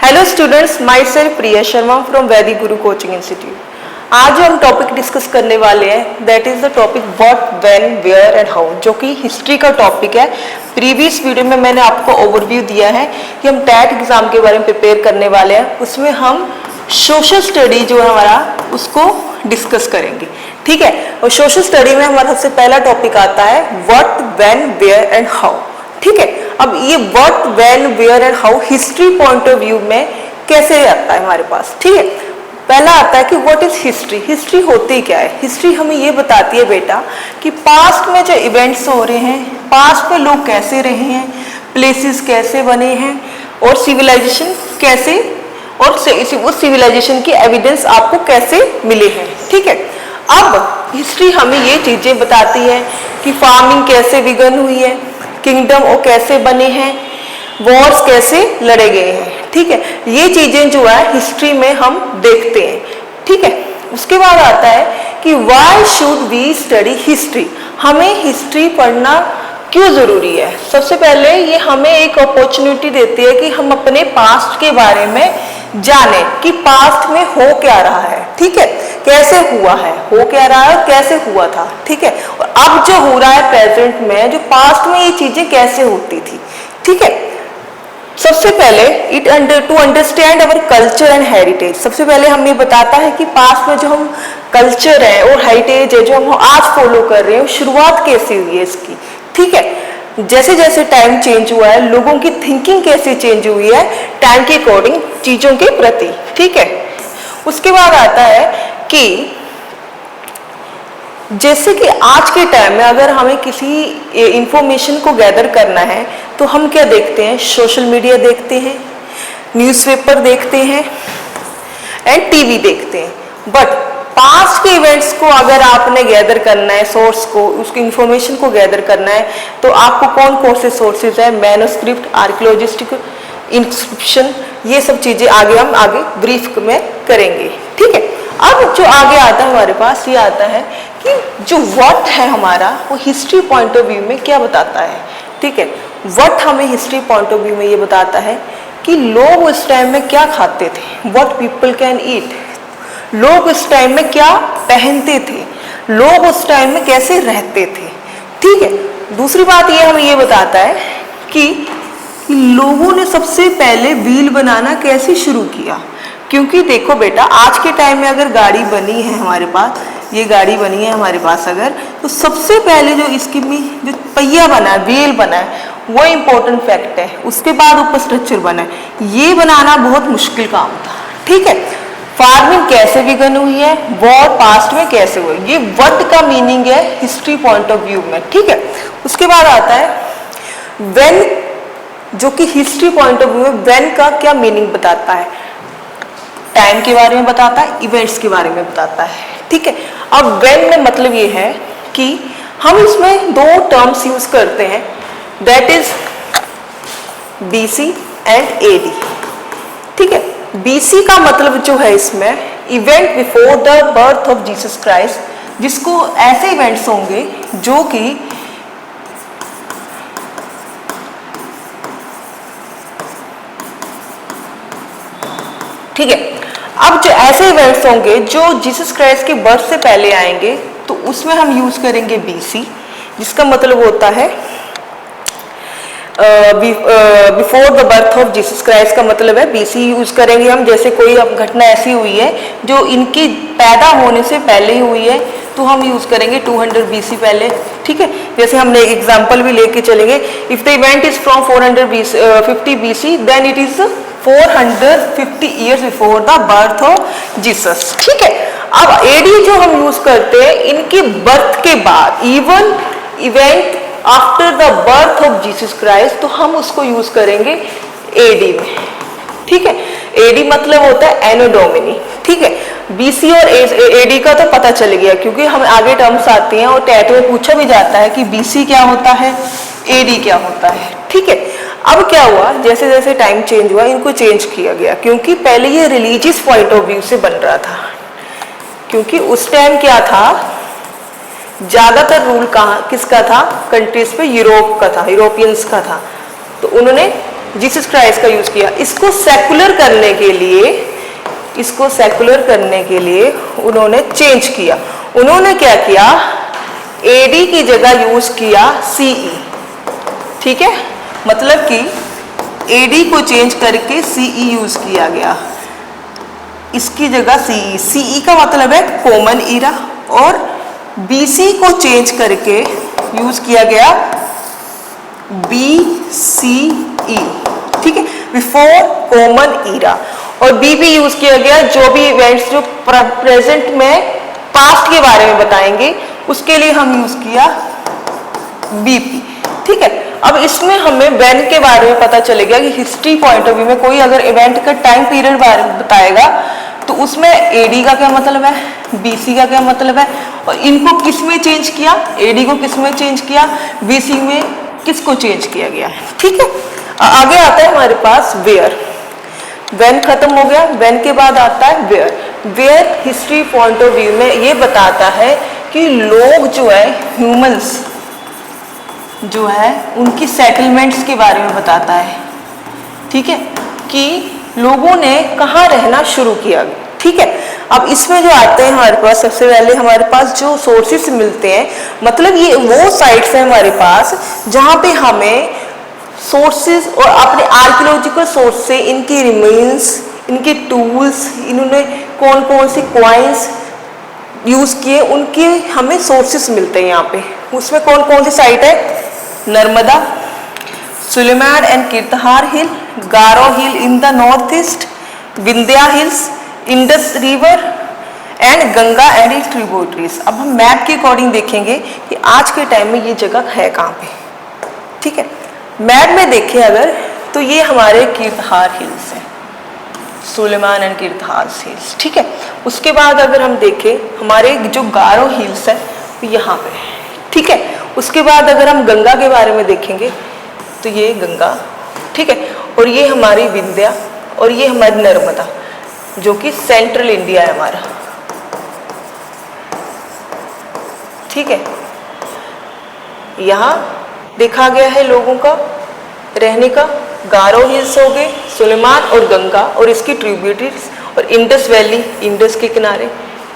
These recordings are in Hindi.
Hello students, my self Priya Sharma from वैदिक गुरु कोचिंग इंस्टीट्यूट। आज जो हम टॉपिक डिस्कस करने वाले हैं that is the topic what, when, where and how, जो कि हिस्ट्री का टॉपिक है। प्रीवियस वीडियो में मैंने आपको ओवरव्यू दिया है कि हम टैट एग्जाम के बारे में प्रिपेयर करने वाले हैं। उसमें हम सोशल स्टडी जो है हमारा उसको डिस्कस करेंगे, ठीक है। और सोशल स्टडी में हमारा सबसे पहला टॉपिक आता है what, when, where and how, ठीक है। अब ये what, when, where and how history point of view में कैसे आता है हमारे पास, ठीक है। पहला आता है कि व्हाट इज हिस्ट्री। हिस्ट्री होती क्या है? हिस्ट्री हमें ये बताती है बेटा कि पास्ट में जो इवेंट्स हो रहे हैं, पास्ट में लोग कैसे रहे हैं, प्लेसेस कैसे बने हैं और सिविलाइजेशन कैसे, और उस सिविलाइजेशन की एविडेंस आपको कैसे मिले हैं, ठीक है। अब हिस्ट्री हमें ये चीजें बताती है कि फार्मिंग कैसे विघन हुई है, किंगडम वो कैसे बने हैं, वॉर्स कैसे लड़े गए हैं, ठीक है। ये चीजें जो है हिस्ट्री में हम देखते हैं, ठीक है। उसके बाद आता है कि why should we study history. हमें हिस्ट्री पढ़ना क्यों जरूरी है? सबसे पहले ये हमें एक अपॉर्चुनिटी देती है कि हम अपने पास्ट के बारे में जाने कि पास्ट में हो क्या रहा है, ठीक है, कैसे हुआ है, हो क्या रहा है, कैसे हुआ था, ठीक है। और अब जो हो रहा है प्रेजेंट में, जो पास्ट में ये चीजें कैसे होती थी, ठीक है। सबसे पहले to understand our culture and heritage. सबसे पहले हमें बताता है कि पास्ट में जो हम कल्चर है और हेरिटेज है जो हम आज फॉलो कर रहे हैं, शुरुआत कैसे हुई है इसकी, ठीक है। जैसे जैसे टाइम चेंज हुआ है, लोगों की थिंकिंग कैसे चेंज हुई है टाइम के अकॉर्डिंग चीजों के प्रति, ठीक है। उसके बाद आता है कि जैसे कि आज के टाइम में अगर हमें किसी इंफॉर्मेशन को गैदर करना है तो हम क्या देखते हैं? सोशल मीडिया देखते हैं, न्यूज़पेपर देखते हैं एंड टीवी देखते हैं। बट पास्ट के इवेंट्स को अगर आपने गैदर करना है, सोर्स को, उसकी इंफॉर्मेशन को गैदर करना है, तो आपको कौन कौन से सोर्सेज है? मैन्युस्क्रिप्ट, आर्कियोलॉजिस्टिक इंस्क्रिप्शन, ये सब चीजें हम आगे ब्रीफ में करेंगे, ठीक है। अब जो आगे आता है हमारे पास, ये आता है कि जो व्हाट है हमारा, वो हिस्ट्री पॉइंट ऑफ व्यू में क्या बताता है, ठीक है। व्हाट हमें हिस्ट्री पॉइंट ऑफ व्यू में ये बताता है कि लोग उस टाइम में क्या खाते थे, व्हाट पीपल कैन ईट, लोग उस टाइम में क्या पहनते थे, लोग उस टाइम में कैसे रहते थे, ठीक है। दूसरी बात ये हमें ये बताता है कि लोगों ने सबसे पहले व्हील बनाना कैसे शुरू किया। क्योंकि देखो बेटा, आज के टाइम में अगर गाड़ी बनी है हमारे पास, ये गाड़ी बनी है हमारे पास अगर, तो सबसे पहले जो इसकी में जो पहिया बना है, व्हील बना है, वो इम्पोर्टेंट फैक्ट है। उसके बाद ऊपर स्ट्रक्चर बना है, ये बनाना बहुत मुश्किल काम था, ठीक है। फार्मिंग कैसे विघन हुई है, वॉर पास्ट में कैसे हुई, ये वर्ड का मीनिंग है हिस्ट्री पॉइंट ऑफ व्यू में, ठीक है। उसके बाद आता है व्हेन, जो कि हिस्ट्री पॉइंट ऑफ व्यू में व्हेन का क्या मीनिंग बताता है, टाइम के बारे में बताता है, इवेंट्स के बारे में बताता है, ठीक है। अब व्हेन में मतलब ये है कि हम इसमें दो टर्म्स यूज करते हैं, that is BC and AD, ठीक है। बीसी का मतलब जो है इसमें event before the birth of Jesus Christ, जिसको ऐसे इवेंट्स होंगे जो कि ठीक है। अब जो ऐसे इवेंट्स होंगे जो जीसस क्राइस्ट के बर्थ से पहले आएंगे, तो उसमें हम यूज करेंगे बीसी, जिसका मतलब होता है before the birth of Jesus Christ का मतलब है बीसी यूज करेंगे हम। जैसे कोई घटना ऐसी हुई है जो इनकी पैदा होने से पहले ही हुई है, तो हम यूज करेंगे 200 बीसी पहले, ठीक है। जैसे हमने एक एग्जांपल भी लेके चलेंगे, if the event is from 450 BC then it is 450 years before the birth of Jesus, ठीक है। अब एडी जो हम यूज करते हैं इनके बर्थ के बाद, even event after the birth of Jesus Christ, तो हम उसको यूज करेंगे एडी में, ठीक है। एडी मतलब होता है एनो डोमिनी, ठीक है। बीसी और एडी का तो पता चल गया क्योंकि हम आगे टर्म्स आती हैं और टैट में पूछा भी जाता है कि बीसी क्या होता है, एडी क्या होता है, ठीक है। अब क्या हुआ, जैसे जैसे टाइम चेंज हुआ इनको चेंज किया गया, क्योंकि पहले ये रिलीजियस पॉइंट ऑफ व्यू से बन रहा था, क्योंकि उस टाइम क्या था, ज्यादातर रूल कहाँ किसका था कंट्रीज पे, यूरोप का था, यूरोपियंस का था। तो उन्होंने जीसस क्राइस्ट का यूज किया। इसको सेकुलर करने के लिए उन्होंने चेंज किया। उन्होंने क्या किया, एडी की जगह यूज किया सीई। ठीक है, मतलब कि एडी को चेंज करके सीई यूज किया गया, इसकी जगह सीई। सीई का मतलब है कॉमन ईरा, और बीसी को चेंज करके यूज किया गया बीसीई। ठीक है, बिफोर कॉमन ईरा। और बीबी यूज किया गया जो भी इवेंट्स जो प्रेजेंट में पास्ट के बारे में बताएंगे उसके लिए हम यूज किया बीपी। ठीक है, अब इसमें हमें व्हेन के बारे में पता चलेगा कि हिस्ट्री पॉइंट ऑफ व्यू में कोई अगर इवेंट का टाइम पीरियड बारे में बताएगा तो उसमें एडी का क्या मतलब है, बीसी का क्या मतलब है, और इनको किस में चेंज किया, एडी को किस में चेंज किया, बीसी में किसको चेंज किया गया है। ठीक है, आगे आता है हमारे पास वेयर। व्हेन खत्म हो गया, व्हेन के बाद आता है where. Where history point of view में ये बताता है कि लोग जो है, ह्यूमंस जो है, उनकी सेटलमेंट्स के बारे में बताता है। ठीक है, कि लोगों ने कहाँ रहना शुरू किया। ठीक है, अब इसमें जो आते हैं हमारे पास, सबसे पहले हमारे पास जो सोर्सेस मिलते हैं, मतलब ये वो साइट्स हैं हमारे पास जहाँ पे हमें सोर्सेज और अपने आर्कियोलॉजिकल सोर्स से इनकी रिमेन्स, इनके टूल्स, इन्होंने कौन कौन से क्वाइंस यूज किए, उनके हमें सोर्सेस मिलते हैं यहाँ पे। उसमें कौन कौन सी साइट है, Narmada, Sulaiman and Kirthar hill, Garo hill in the north east, Vindhya hills, Indus river and Ganga and its tributaries. अब हम मैप के अकॉर्डिंग देखेंगे कि आज के टाइम में ये जगह है कहाँ पे। ठीक है, मैप में देखें अगर तो ये हमारे कीर्तहार हिल्स हैं, सुलेमान एंड कीर्तहार हिल्स। ठीक है, उसके बाद अगर हम देखें हमारे जो गारो हिल्स है तो यहाँ पे। ठीक है, उसके बाद अगर हम गंगा के बारे में देखेंगे तो ये गंगा। ठीक है, और ये हमारी विंध्या, और ये हमारी नर्मदा जो कि सेंट्रल इंडिया है हमारा। ठीक है, यहाँ देखा गया है लोगों का रहने का, गारो हिल्स हो गए, सुलेमान और गंगा और इसकी ट्रिब्यूटरीज, और इंडस वैली, इंडस के किनारे।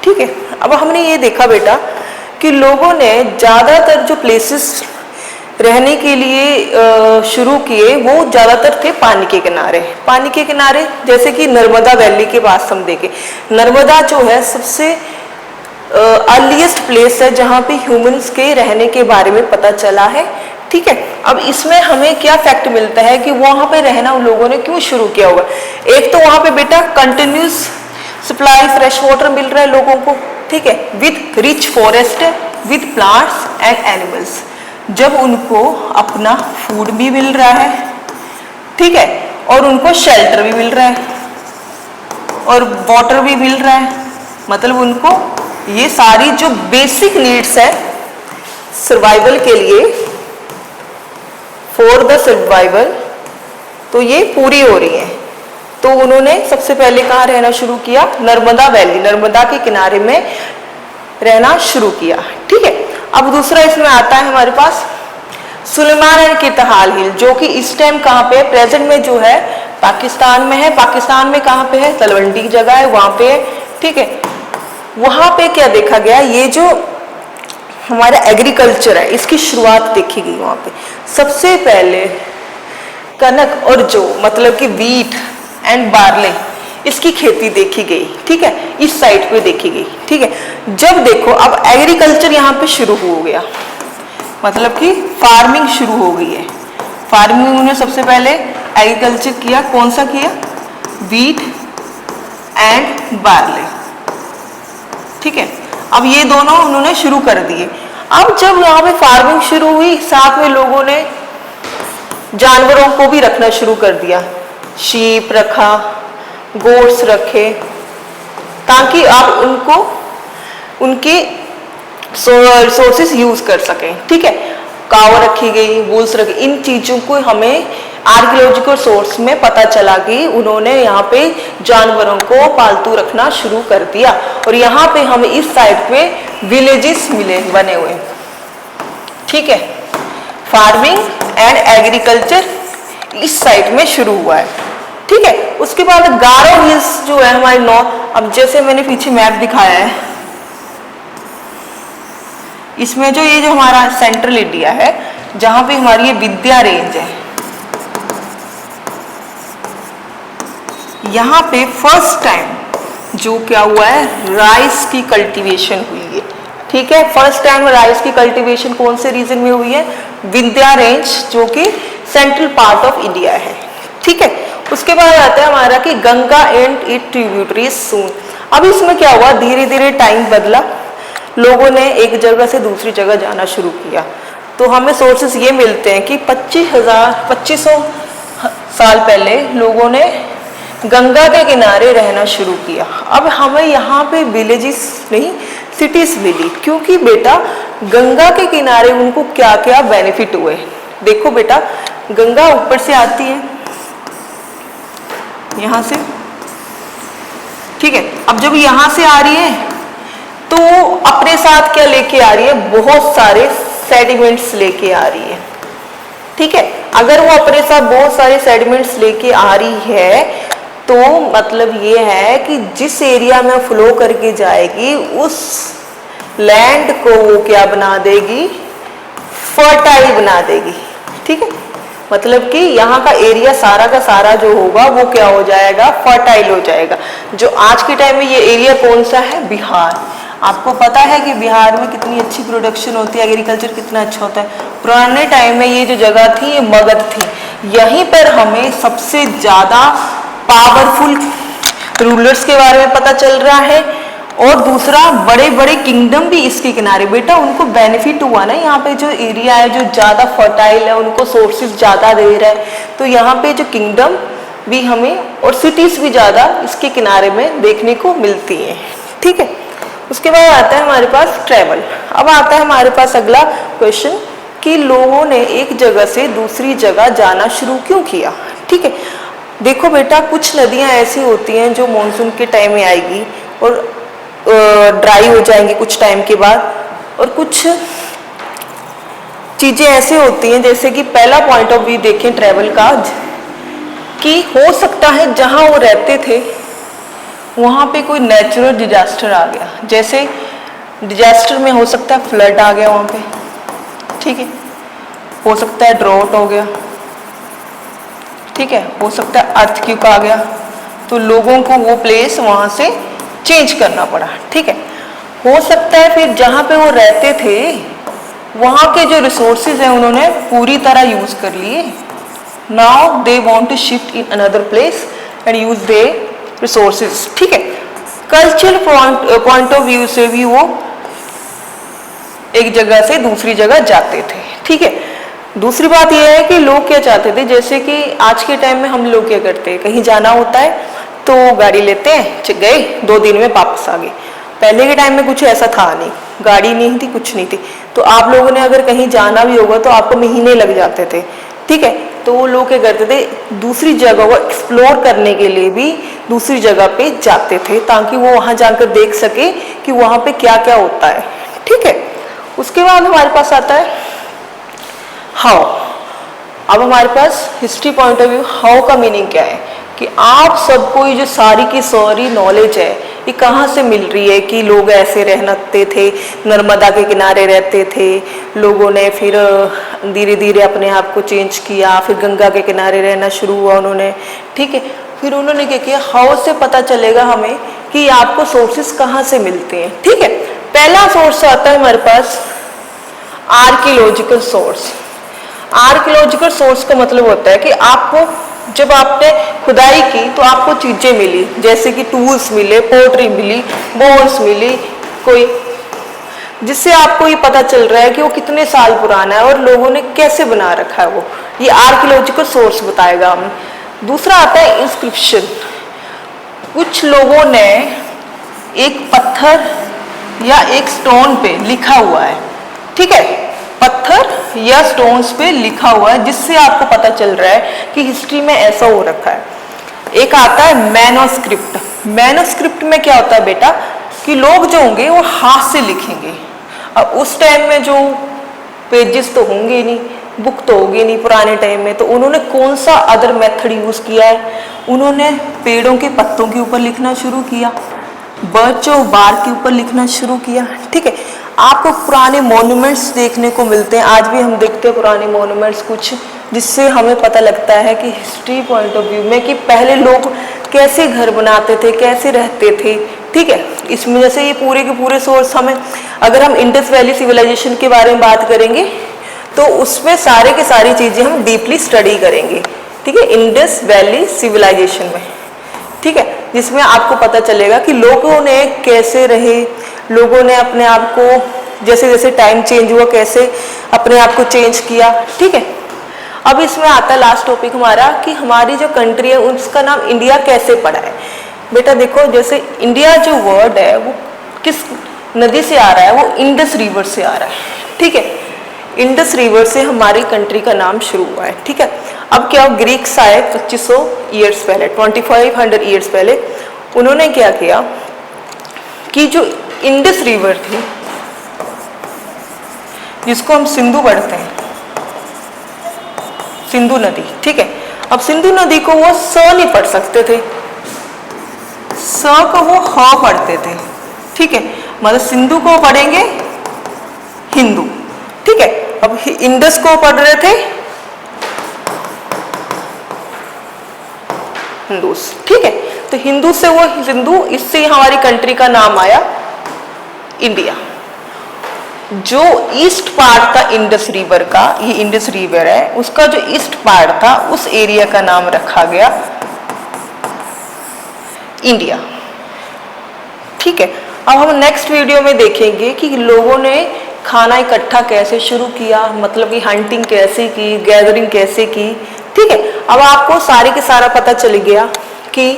ठीक है, अब हमने ये देखा बेटा कि लोगों ने ज़्यादातर जो प्लेसेस रहने के लिए शुरू किए वो ज़्यादातर थे पानी के किनारे। पानी के किनारे जैसे कि नर्मदा वैली के पास हम देखें, नर्मदा जो है सबसे अर्लीस्ट प्लेस है जहाँ पे ह्यूमंस के रहने के बारे में पता चला है। ठीक है, अब इसमें हमें क्या फैक्ट मिलता है कि वहाँ पे रहना उन लोगों ने क्यों शुरू किया होगा। एक तो वहाँ पे बेटा कंटिन्यूस सप्लाई फ्रेश वाटर मिल रहा है लोगों को। ठीक है, with rich forest, with plants and animals. जब उनको अपना फूड भी मिल रहा है, ठीक है, और उनको शेल्टर भी मिल रहा है और वाटर भी मिल रहा है, मतलब उनको ये सारी जो बेसिक नीड्स है सर्वाइवल के लिए, फॉर द सर्वाइवल, तो ये पूरी हो रही है। तो उन्होंने सबसे पहले कहाँ रहना शुरू किया, नर्मदा वैली, नर्मदा के किनारे में रहना शुरू किया। ठीक है, अब दूसरा इसमें आता है हमारे पास सुलेमान एंड कीर्तहार हिल, जो कि इस टाइम कहाँ पे, प्रेजेंट में जो है पाकिस्तान में है। पाकिस्तान में कहाँ पे है, तलवंडी की जगह है, वहाँ पे है। ठीक है, वहाँ पे क्या देखा गया, ये जो हमारा एग्रीकल्चर है इसकी शुरुआत देखी गई। वहाँ पे सबसे पहले कनक और जौ, मतलब कि वीट एंड बार्ले, इसकी खेती देखी गई। ठीक है, इस साइड पे देखी गई। ठीक है, जब देखो अब एग्रीकल्चर यहाँ पे शुरू हो गया, मतलब कि फार्मिंग शुरू हो गई है। फार्मिंग उन्होंने सबसे पहले एग्रीकल्चर किया, कौन सा किया, वीट एंड बार्ले। ठीक है, अब ये दोनों उन्होंने शुरू कर दिए। अब जब यहाँ पे फार्मिंग शुरू हुई, साथ में लोगों ने जानवरों को भी रखना शुरू कर दिया, शीप रखा, गोट्स रखे, ताकि आप उनको उनके रिसोर्सेस यूज कर सकें। ठीक है, काव रखी गई, वुल्स रखी, इन चीजों को हमें आर्कियोलॉजिकल सोर्स में पता चला कि उन्होंने यहाँ पे जानवरों को पालतू रखना शुरू कर दिया। और यहाँ पे हमें इस साइड पे विलेजेस मिले बने हुए। ठीक है, फार्मिंग एंड एग्रीकल्चर इस साइड में शुरू हुआ है, ठीक है। उसके बाद गारो हिल्स जो है हमारे नॉर्थ, अब जैसे मैंने पीछे मैप दिखाया है, इसमें जो ये जो हमारा सेंट्रल इंडिया है, जहां पे हमारी ये विंध्या रेंज है, यहाँ पे फर्स्ट टाइम जो क्या हुआ है, राइस की कल्टीवेशन हुई है, ठीक है। फर्स्ट टाइम राइस की कल्टीवेशन कौन से रीजन में हुई है, विंध्या रेंज, जो कि सेंट्रल पार्ट ऑफ इंडिया है, ठीक है। उसके बाद आता है हमारा कि गंगा एंड इट ट्रिब्यूटरीज सून। अब इसमें क्या हुआ, धीरे धीरे टाइम बदला, लोगों ने एक जगह से दूसरी जगह जाना शुरू किया, तो हमें सोर्सेस ये मिलते हैं कि 2500 साल पहले लोगों ने गंगा के किनारे रहना शुरू किया। अब हमें यहाँ पे विलेजेस नहीं, सिटीज मिली, क्योंकि बेटा गंगा के किनारे उनको क्या क्या बेनिफिट हुए। देखो बेटा, गंगा ऊपर से आती है यहाँ से, ठीक है। अब जब यहाँ से आ रही है तो अपने साथ क्या लेके आ रही है, बहुत सारे सेडिमेंट्स लेके आ रही है, ठीक है। अगर वो अपने साथ बहुत सारे सेडिमेंट्स लेके आ रही है तो मतलब ये है कि जिस एरिया में फ्लो करके जाएगी उस लैंड को वो क्या बना देगी, फर्टाइल बना देगी, ठीक है। मतलब कि यहाँ का एरिया सारा का सारा जो होगा वो क्या हो जाएगा, फर्टाइल हो जाएगा। जो आज के टाइम में ये एरिया कौन सा है, बिहार। आपको पता है कि बिहार में कितनी अच्छी प्रोडक्शन होती है, एग्रीकल्चर कितना अच्छा होता है। पुराने टाइम में ये जो जगह थी ये मगध थी, यहीं पर हमें सबसे ज़्यादा पावरफुल रूलर्स के बारे में पता चल रहा है, और दूसरा बड़े बड़े किंगडम भी इसके किनारे, बेटा उनको बेनिफिट हुआ ना, यहाँ पे जो एरिया है जो ज़्यादा फर्टाइल है, उनको सोर्सेज ज़्यादा दे रहा है, तो यहाँ पे जो किंगडम भी हमें और सिटीज़ भी ज़्यादा इसके किनारे में देखने को मिलती हैं, ठीक है। उसके बाद आता है हमारे पास ट्रैवल। अब आता है हमारे पास अगला क्वेश्चन कि लोगों ने एक जगह से दूसरी जगह जाना शुरू क्यों किया, ठीक है। देखो बेटा, कुछ नदियाँ ऐसी होती हैं जो मानसून के टाइम में आएगी और ड्राई हो जाएंगी कुछ टाइम के बाद, और कुछ चीज़ें ऐसे होती हैं, जैसे कि पहला पॉइंट ऑफ व्यू देखें ट्रैवल का, कि हो सकता है जहाँ वो रहते थे वहाँ पे कोई नेचुरल डिजास्टर आ गया। जैसे डिजास्टर में हो सकता है फ्लड आ गया वहाँ पे, ठीक है, हो सकता है ड्रॉट हो गया, ठीक है, हो सकता है अर्थक्वेक आ गया, तो लोगों को वो प्लेस वहाँ से चेंज करना पड़ा, ठीक है। हो सकता है फिर जहाँ पे वो रहते थे वहाँ के जो रिसोर्सेज हैं उन्होंने पूरी तरह यूज कर लिए, now they want to shift in another place and use they resources, ठीक है। कल्चरल पॉइंट ऑफ व्यू से भी वो एक जगह से दूसरी जगह जाते थे, ठीक है। दूसरी बात यह है कि लोग क्या चाहते थे, जैसे कि आज के टाइम में हम लोग क्या करते हैं, कहीं जाना होता है तो गाड़ी लेते हैं, गए 2 दिन में वापस आ गए। पहले के टाइम में कुछ ऐसा था नहीं, गाड़ी नहीं थी, कुछ नहीं थी, तो आप लोगों ने अगर कहीं जाना भी होगा तो आपको महीने लग जाते थे, ठीक है। तो वो लोग क्या करते थे, दूसरी जगह को एक्सप्लोर करने के लिए भी दूसरी जगह पे जाते थे, ताकि वो वहाँ जाकर देख सके कि वहाँ पे क्या क्या होता है, ठीक है। उसके बाद हमारे पास आता है हाउ। अब हमारे पास history point of view, how का मीनिंग क्या है, कि आप सबको ये जो सारी की सारी नॉलेज है ये कहाँ से मिल रही है, कि लोग ऐसे रहते थे, नर्मदा के किनारे रहते थे, लोगों ने फिर धीरे धीरे अपने आप को चेंज किया, फिर गंगा के किनारे रहना शुरू हुआ उन्होंने, ठीक है। फिर उन्होंने क्या किया, हाउ से पता चलेगा हमें कि आपको सोर्सेस कहाँ से मिलते हैं, ठीक है। पहला सोर्स आता है हमारे पास आर्कियोलॉजिकल सोर्स। आर्कियोलॉजिकल सोर्स का मतलब होता है कि आपको जब आपने खुदाई की तो आपको चीजें मिली, जैसे कि टूल्स मिले, पोटरी मिली, बोन्स मिली कोई, जिससे आपको ये पता चल रहा है कि वो कितने साल पुराना है और लोगों ने कैसे बना रखा है, वो ये आर्कियोलॉजिकल सोर्स बताएगा हमें। दूसरा आता है इंस्क्रिप्शन। कुछ लोगों ने एक पत्थर या एक स्टोन पे लिखा हुआ है, ठीक है, पत्थर या स्टोन्स पे लिखा हुआ है, जिससे आपको पता चल रहा है कि हिस्ट्री में ऐसा हो रखा है। एक आता है मैनोस्क्रिप्ट। मैनोस्क्रिप्ट में क्या होता है बेटा, कि लोग जो होंगे वो हाथ से लिखेंगे। अब उस टाइम में जो पेजेस तो होंगे नहीं, बुक तो होगी नहीं पुराने टाइम में, तो उन्होंने कौन सा अदर मेथड यूज किया है? उन्होंने पेड़ों के पत्तों के ऊपर लिखना शुरू किया, बर्च और बार के ऊपर लिखना शुरू किया। ठीक है, आपको पुराने मॉन्यूमेंट्स देखने को मिलते हैं, आज भी हम देखते हैं पुराने मॉन्यूमेंट्स कुछ, जिससे हमें पता लगता है कि हिस्ट्री पॉइंट ऑफ व्यू में कि पहले लोग कैसे घर बनाते थे, कैसे रहते थे। ठीक है, इसमें जैसे ये पूरे के पूरे सोर्स हमें, अगर हम इंडस वैली सिविलाइजेशन के बारे में बात करेंगे तो उसमें सारे के सारी चीजें हम डीपली स्टडी करेंगे। ठीक है, इंडस वैली सिविलाइजेशन में। ठीक है, जिसमें आपको पता चलेगा कि लोगों ने कैसे रहे, लोगों ने अपने आप को जैसे जैसे टाइम चेंज हुआ कैसे अपने आप को चेंज किया। ठीक है, अब इसमें आता है लास्ट टॉपिक हमारा कि हमारी जो कंट्री है उसका नाम इंडिया कैसे पड़ा है। बेटा देखो, जैसे इंडिया जो वर्ड है वो किस नदी से आ रहा है? वो इंडस रिवर से आ रहा है। ठीक है, इंडस रिवर से हमारी कंट्री का नाम शुरू हुआ है। ठीक है, अब क्या ग्रीक्स आए 2500 ईयर्स पहले, 2500 ईयर्स पहले। उन्होंने क्या किया कि जो इंडस रिवर थी, जिसको हम सिंधु पढ़ते हैं, सिंधु नदी। ठीक है, अब सिंधु नदी को वो स नहीं पढ़ सकते थे, स को वो ह पढ़ते थे। ठीक है, मतलब सिंधु को पढ़ेंगे हिंदू। ठीक है, अब इंडस को पढ़ रहे थे हिंदूस। ठीक है, तो हिंदू से वो हिंदू, इससे हमारी कंट्री का नाम आया इंडिया। जो ईस्ट पार्ट था इंडस रिवर का, ये इंडस रिवर है, उसका जो ईस्ट पार्ट था उस एरिया का नाम रखा गया इंडिया। ठीक है, अब हम नेक्स्ट वीडियो में देखेंगे कि लोगों ने खाना इकट्ठा कैसे शुरू किया, मतलब कि हंटिंग कैसे की, गैदरिंग कैसे की। ठीक है, अब आपको सारे के सारा पता चल गया कि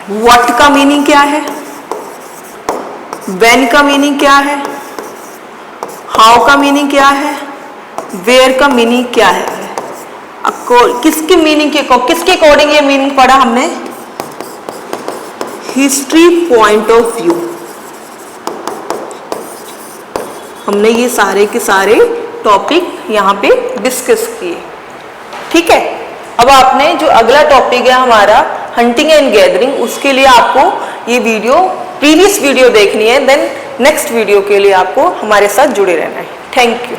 व्हाट का मीनिंग क्या है, व्हेन का मीनिंग क्या है, हाउ का मीनिंग क्या है, वेयर का मीनिंग क्या है, किसकी मीनिंग के किसके अकॉर्डिंग ये मीनिंग पढ़ा हमने? History point of view. हमने ये सारे के सारे टॉपिक यहाँ पे डिस्कस किए। ठीक है, अब आपने जो अगला टॉपिक है हमारा हंटिंग एंड गैदरिंग, उसके लिए आपको ये वीडियो, प्रीवियस वीडियो देखनी है, देन नेक्स्ट वीडियो के लिए आपको हमारे साथ जुड़े रहना है। Thank you.